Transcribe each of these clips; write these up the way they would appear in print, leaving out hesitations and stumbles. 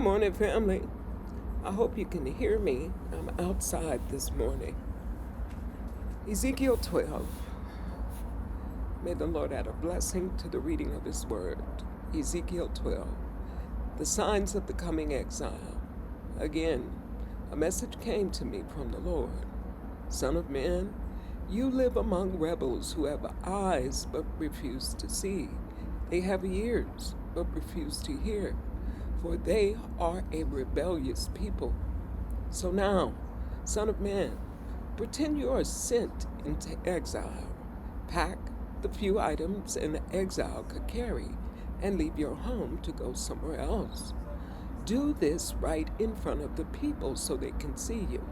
Good morning, family. I hope you can hear me. I'm outside this morning. Ezekiel 12. May the Lord add a blessing to the reading of His word. Ezekiel 12. The signs of the coming exile. Again, a message came to me from the Lord. Son of man, you live among rebels who have eyes but refuse to see. They have ears but refuse to hear, for they are a rebellious people. So now, son of man, pretend you are sent into exile. Pack the few items an exile could carry and leave your home to go somewhere else. Do this right in front of the people so they can see you,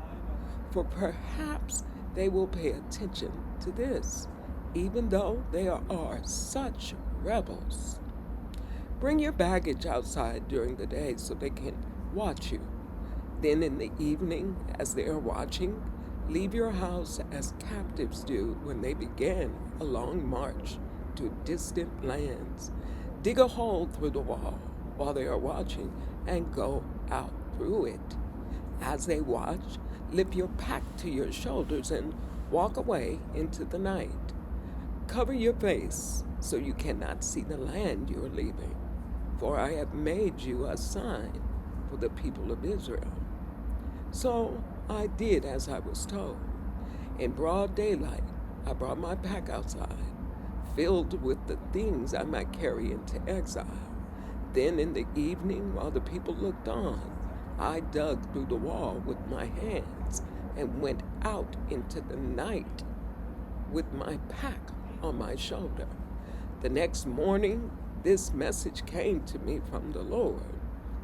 for perhaps they will pay attention to this, even though they are such rebels. Bring your baggage outside during the day so they can watch you. Then in the evening, as they are watching, leave your house as captives do when they begin a long march to distant lands. Dig a hole through the wall while they are watching and go out through it. As they watch, lift your pack to your shoulders and walk away into the night. Cover your face so you cannot see the land you are leaving, for I have made you a sign for the people of Israel. So I did as I was told. In broad daylight, I brought my pack outside, filled with the things I might carry into exile. Then in the evening, while the people looked on, I dug through the wall with my hands and went out into the night with my pack on my shoulder. The next morning, this message came to me from the Lord.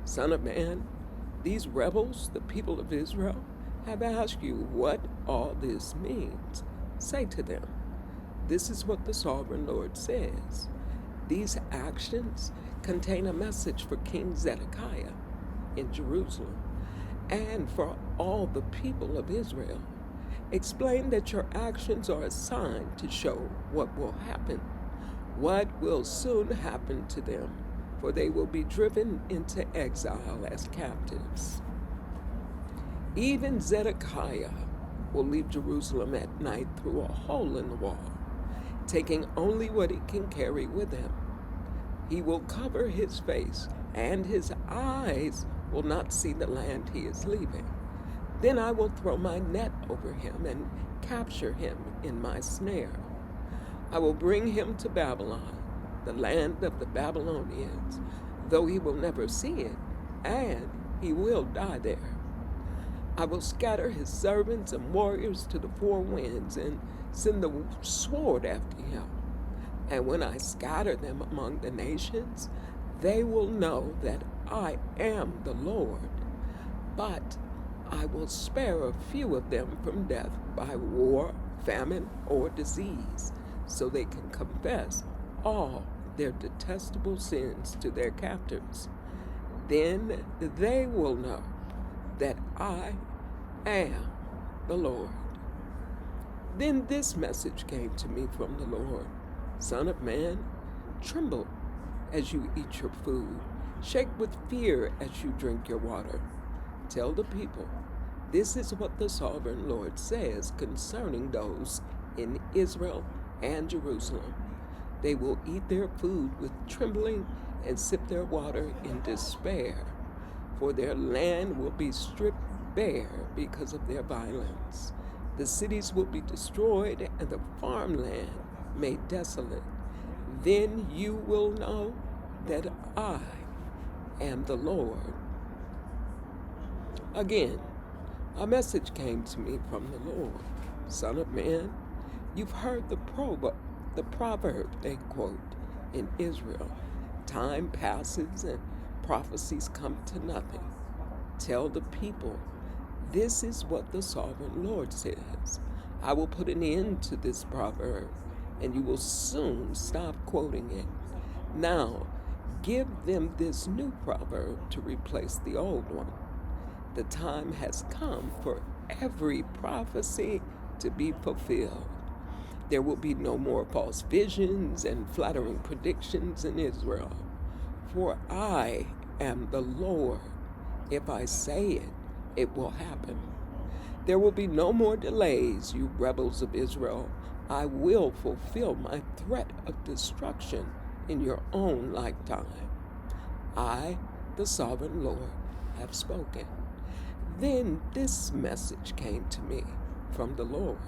Son of man, these rebels, the people of Israel, have asked you what all this means. Say to them, this is what the sovereign Lord says. These actions contain a message for King Zedekiah in Jerusalem and for all the people of Israel. Explain that your actions are a sign to show what will happen, what will soon happen to them, for they will be driven into exile as captives. Even Zedekiah will leave Jerusalem at night through a hole in the wall, taking only what he can carry with him. He will cover his face, and his eyes will not see the land he is leaving. Then I will throw my net over him and capture him in my snare. I will bring him to Babylon, the land of the Babylonians, though he will never see it, and he will die there. I will scatter his servants and warriors to the four winds and send the sword after him. And when I scatter them among the nations, they will know that I am the Lord. But I will spare a few of them from death by war, famine, or disease, so they can confess all their detestable sins to their captors. Then they will know that I am the Lord. Then this message came to me from the Lord. Son of man, tremble as you eat your food. Shake with fear as you drink your water. Tell the people, this is what the sovereign Lord says concerning those in Israel and Jerusalem. They will eat their food with trembling and sip their water in despair, for their land will be stripped bare because of their violence. The cities will be destroyed and the farmland made desolate. Then you will know that I am the Lord. Again, a message came to me from the Lord. Son of man, you've heard the proverb they quote in Israel. Time passes and prophecies come to nothing. Tell the people, this is what the sovereign Lord says. I will put an end to this proverb, and you will soon stop quoting it. Now, give them this new proverb to replace the old one. The time has come for every prophecy to be fulfilled. There will be no more false visions and flattering predictions in Israel, for I am the Lord, If I say it, it will happen. There will be no more delays, you rebels of Israel. I will fulfill my threat of destruction in your own lifetime. I, the sovereign Lord, have spoken. Then this message came to me from the Lord.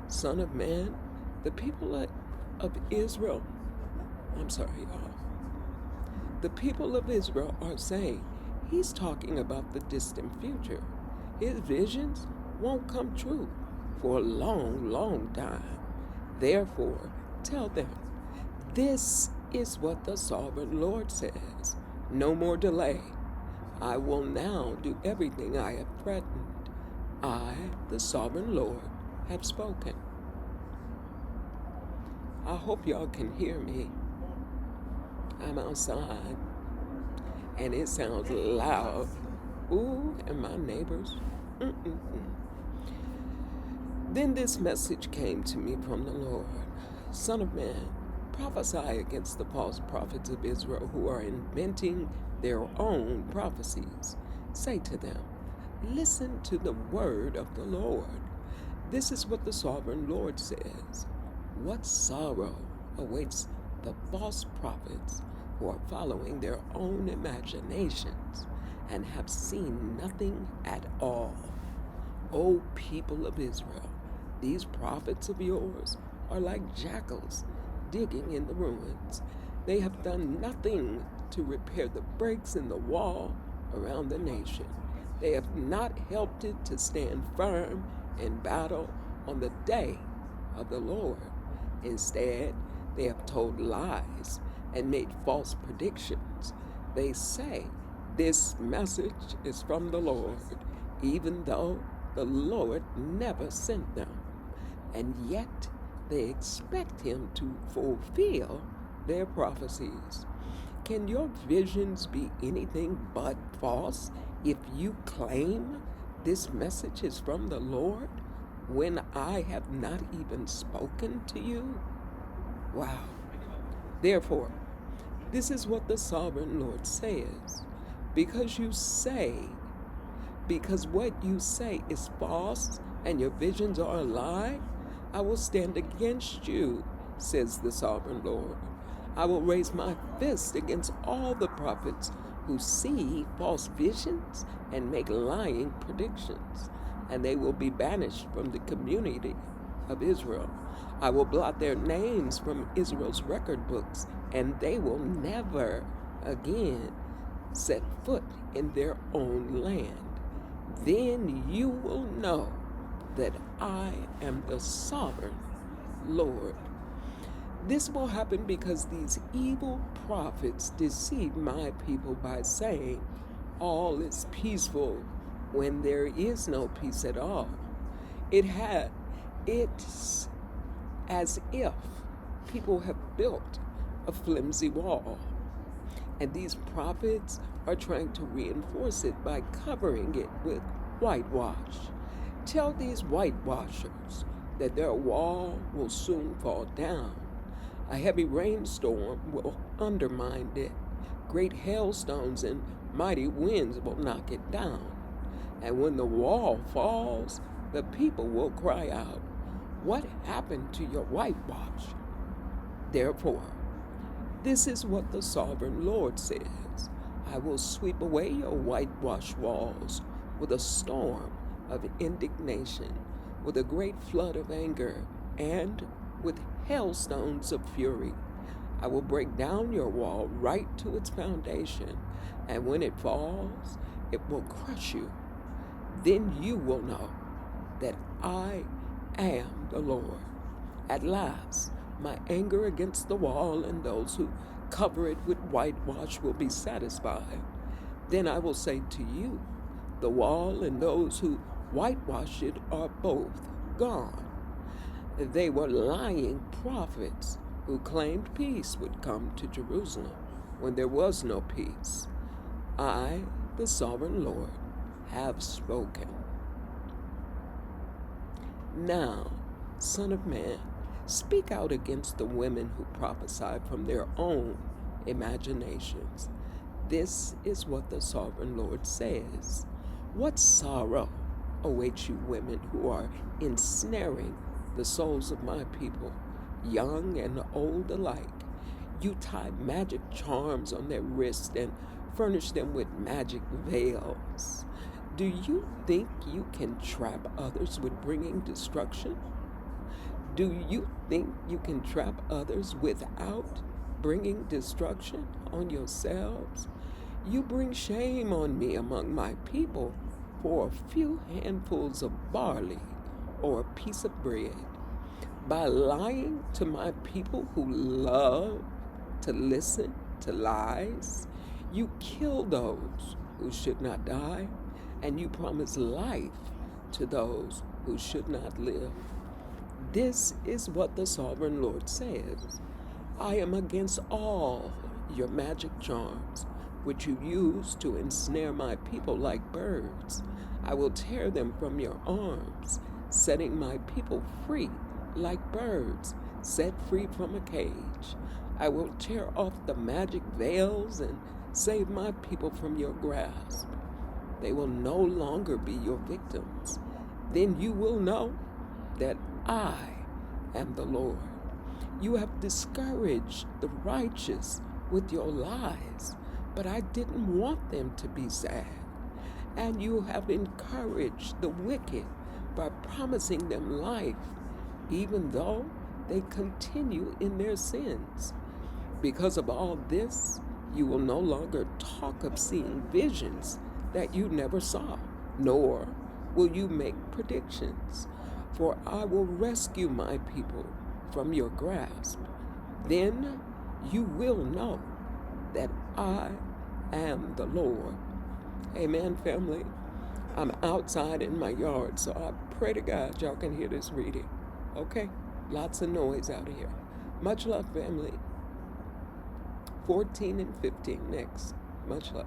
Son of man, the people of Israel, y'all. The people of Israel are saying, he's talking about the distant future. His visions won't come true for a long, long time. Therefore, tell them, this is what the sovereign Lord says. No more delay. I will now do everything I have threatened. I, the sovereign Lord, have spoken. I hope y'all can hear me. I'm outside, and it sounds loud. Ooh, and my neighbors. Then this message came to me from the Lord. Son of man, prophesy against the false prophets of Israel who are inventing their own prophecies. Say to them, listen to the word of the Lord. This is what the sovereign Lord says. What sorrow awaits the false prophets who are following their own imaginations and have seen nothing at all. O people of Israel, these prophets of yours are like jackals digging in the ruins. They have done nothing to repair the breaks in the wall around the nation. They have not helped it to stand firm in battle on the day of the Lord. Instead, they have told lies and made false predictions. They say, this message is from the Lord, even though the Lord never sent them. And yet they expect him to fulfill their prophecies. Can your visions be anything but false if you claim this message is from the Lord when I have not even spoken to you? Wow. Therefore, this is what the sovereign Lord says. Because what you say is false and your visions are a lie, I will stand against you, says the sovereign Lord. I will raise my fist against all the prophets who see false visions and make lying predictions, and they will be banished from the community of Israel. I will blot their names from Israel's record books, and they will never again set foot in their own land. Then you will know that I am the sovereign Lord. This will happen because these evil prophets deceive my people by saying all is peaceful when there is no peace at all. It's as if people have built a flimsy wall, and these prophets are trying to reinforce it by covering it with whitewash. Tell these whitewashers that their wall will soon fall down. A heavy rainstorm will undermine it. Great hailstones and mighty winds will knock it down. And when the wall falls, the people will cry out, what happened to your whitewash? Therefore, this is what the sovereign Lord says. I will sweep away your whitewashed walls with a storm of indignation, with a great flood of anger, and with hailstones of fury. I will break down your wall right to its foundation, and when it falls, it will crush you. Then you will know that I am the Lord. At last, my anger against the wall and those who cover it with whitewash will be satisfied. Then I will say to you, the wall and those who whitewash it are both gone. They were lying prophets who claimed peace would come to Jerusalem when there was no peace. I, the sovereign Lord, have spoken. Now, Son of man, speak out against the women who prophesy from their own imaginations. This is what the sovereign Lord says. What sorrow awaits you women who are ensnaring the souls of my people, young and old alike. You tie magic charms on their wrists and furnish them with magic veils. Do you think you can trap others with bringing destruction? Do you think you can trap others without bringing destruction on yourselves? You bring shame on me among my people for a few handfuls of barley or a piece of bread. By lying to my people who love to listen to lies, you kill those who should not die, and you promise life to those who should not live. This is what the sovereign Lord says. I am against all your magic charms, which you use to ensnare my people like birds. I will tear them from your arms, setting my people free like birds set free from a cage. I will tear off the magic veils and save my people from your grasp. They will no longer be your victims. Then you will know that I am the Lord. You have discouraged the righteous with your lies, but I didn't want them to be sad. And you have encouraged the wicked by promising them life, even though they continue in their sins. Because of all this, you will no longer talk of seeing visions that you never saw, nor will you make predictions. For I will rescue my people from your grasp. Then you will know that I am the Lord. Amen, family. I'm outside in my yard, so I pray to God y'all can hear this reading. Okay? Lots of noise out here. Much love, family. 14 and 15 next. Much love.